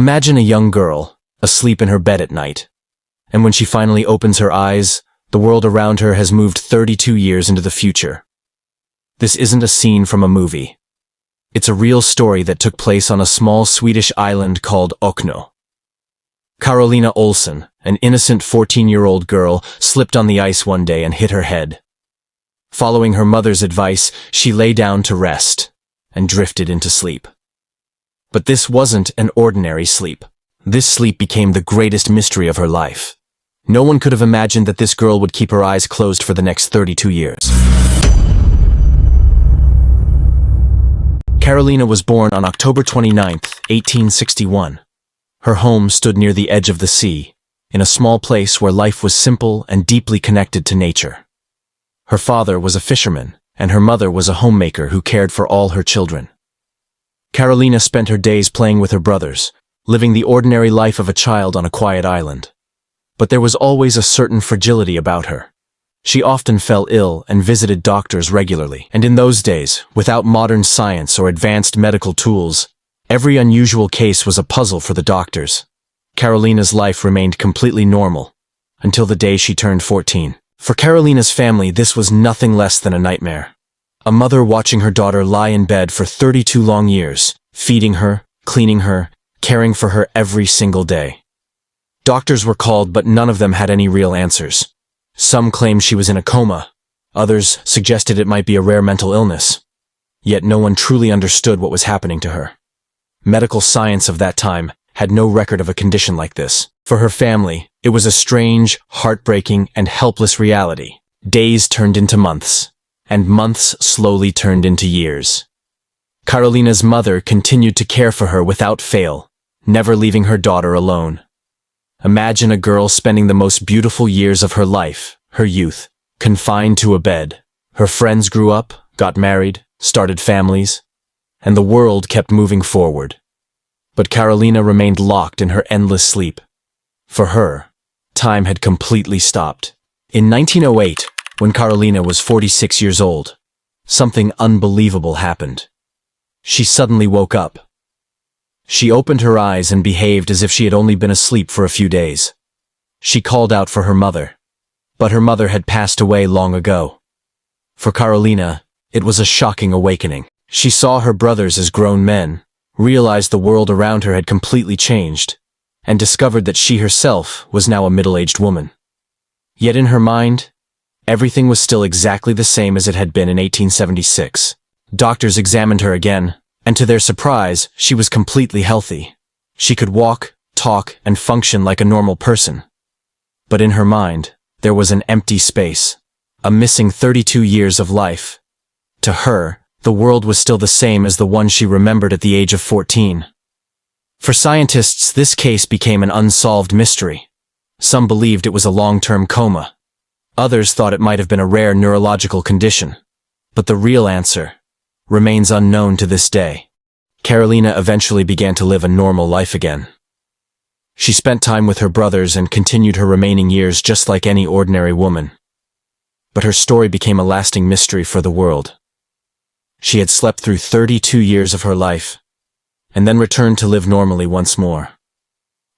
Imagine a young girl, asleep in her bed at night. And when she finally opens her eyes, the world around her has moved 32 years into the future. This isn't a scene from a movie. It's a real story that took place on a small Swedish island called Oknö. Karolina Olsson, an innocent 14-year-old girl, slipped on the ice one day and hit her head. Following her mother's advice, she lay down to rest and drifted into sleep. But this wasn't an ordinary sleep. This sleep became the greatest mystery of her life. No one could have imagined that this girl would keep her eyes closed for the next 32 years. Karolina was born on October 29, 1861. Her home stood near the edge of the sea, in a small place where life was simple and deeply connected to nature. Her father was a fisherman, and her mother was a homemaker who cared for all her children. Karolina spent her days playing with her brothers, living the ordinary life of a child on a quiet island. But there was always a certain fragility about her. She often fell ill and visited doctors regularly. And in those days, without modern science or advanced medical tools, every unusual case was a puzzle for the doctors. Karolina's life remained completely normal, until the day she turned 14. For Karolina's family, this was nothing less than a nightmare. A mother watching her daughter lie in bed for 32 long years, feeding her, cleaning her, caring for her every single day. Doctors were called, but none of them had any real answers. Some claimed she was in a coma. Others suggested it might be a rare mental illness. Yet no one truly understood what was happening to her. Medical science of that time had no record of a condition like this. For her family, it was a strange, heartbreaking, and helpless reality. Days turned into months, and months slowly turned into years. Karolina's mother continued to care for her without fail, never leaving her daughter alone. Imagine a girl spending the most beautiful years of her life, her youth, confined to a bed. Her friends grew up, got married, started families, and the world kept moving forward. But Karolina remained locked in her endless sleep. For her, time had completely stopped. In 1908, when Karolina was 46 years old, something unbelievable happened. She suddenly woke up. She opened her eyes and behaved as if she had only been asleep for a few days. She called out for her mother, but her mother had passed away long ago. For Karolina, it was a shocking awakening. She saw her brothers as grown men, realized the world around her had completely changed, and discovered that she herself was now a middle-aged woman. Yet in her mind, everything was still exactly the same as it had been in 1876. Doctors examined her again, and to their surprise, she was completely healthy. She could walk, talk, and function like a normal person. But in her mind, there was an empty space, a missing 32 years of life. To her, the world was still the same as the one she remembered at the age of 14. For scientists, this case became an unsolved mystery. Some believed it was a long-term coma. Others thought it might have been a rare neurological condition. But the real answer remains unknown to this day. Karolina eventually began to live a normal life again. She spent time with her brothers and continued her remaining years just like any ordinary woman. But her story became a lasting mystery for the world. She had slept through 32 years of her life, and then returned to live normally once more.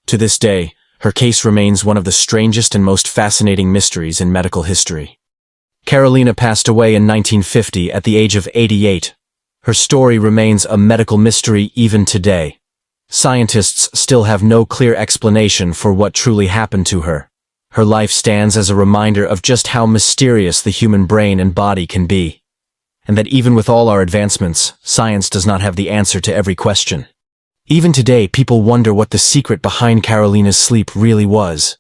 To this day, her case remains one of the strangest and most fascinating mysteries in medical history. Karolina passed away in 1950 at the age of 88. Her story remains a medical mystery even today. Scientists still have no clear explanation for what truly happened to her. Her life stands as a reminder of just how mysterious the human brain and body can be, and that even with all our advancements, science does not have the answer to every question. Even today, people wonder what the secret behind Karolina's sleep really was.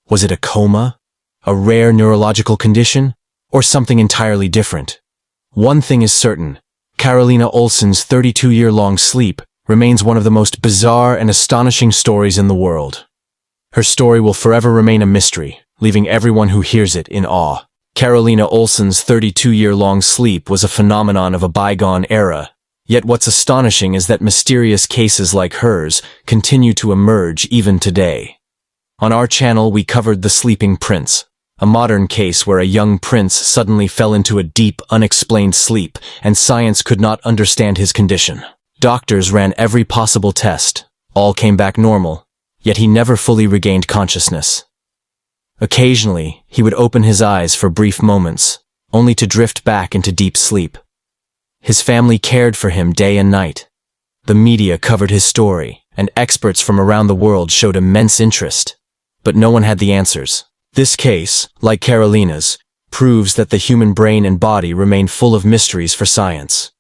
Was it a coma, a rare neurological condition, or something entirely different? One thing is certain: Karolina Olsson's 32-year-long sleep remains one of the most bizarre and astonishing stories in the world. Her story will forever remain a mystery, leaving everyone who hears it in awe. Karolina Olsson's 32-year-long sleep was a phenomenon of a bygone era. Yet what's astonishing is that mysterious cases like hers continue to emerge even today. On our channel, we covered the Sleeping Prince, a modern case where a young prince suddenly fell into a deep, unexplained sleep, and science could not understand his condition. Doctors ran every possible test, All came back normal, yet he never fully regained consciousness. Occasionally, he would open his eyes for brief moments, only to drift back into deep sleep. His family cared for him day and night. The media covered his story, and experts from around the world showed immense interest. But no one had the answers. This case, like Karolina's, proves that the human brain and body remain full of mysteries for science.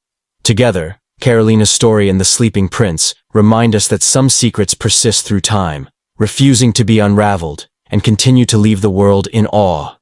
Together, Karolina's story and the sleeping prince remind us that some secrets persist through time, refusing to be unraveled, and continue to leave the world in awe.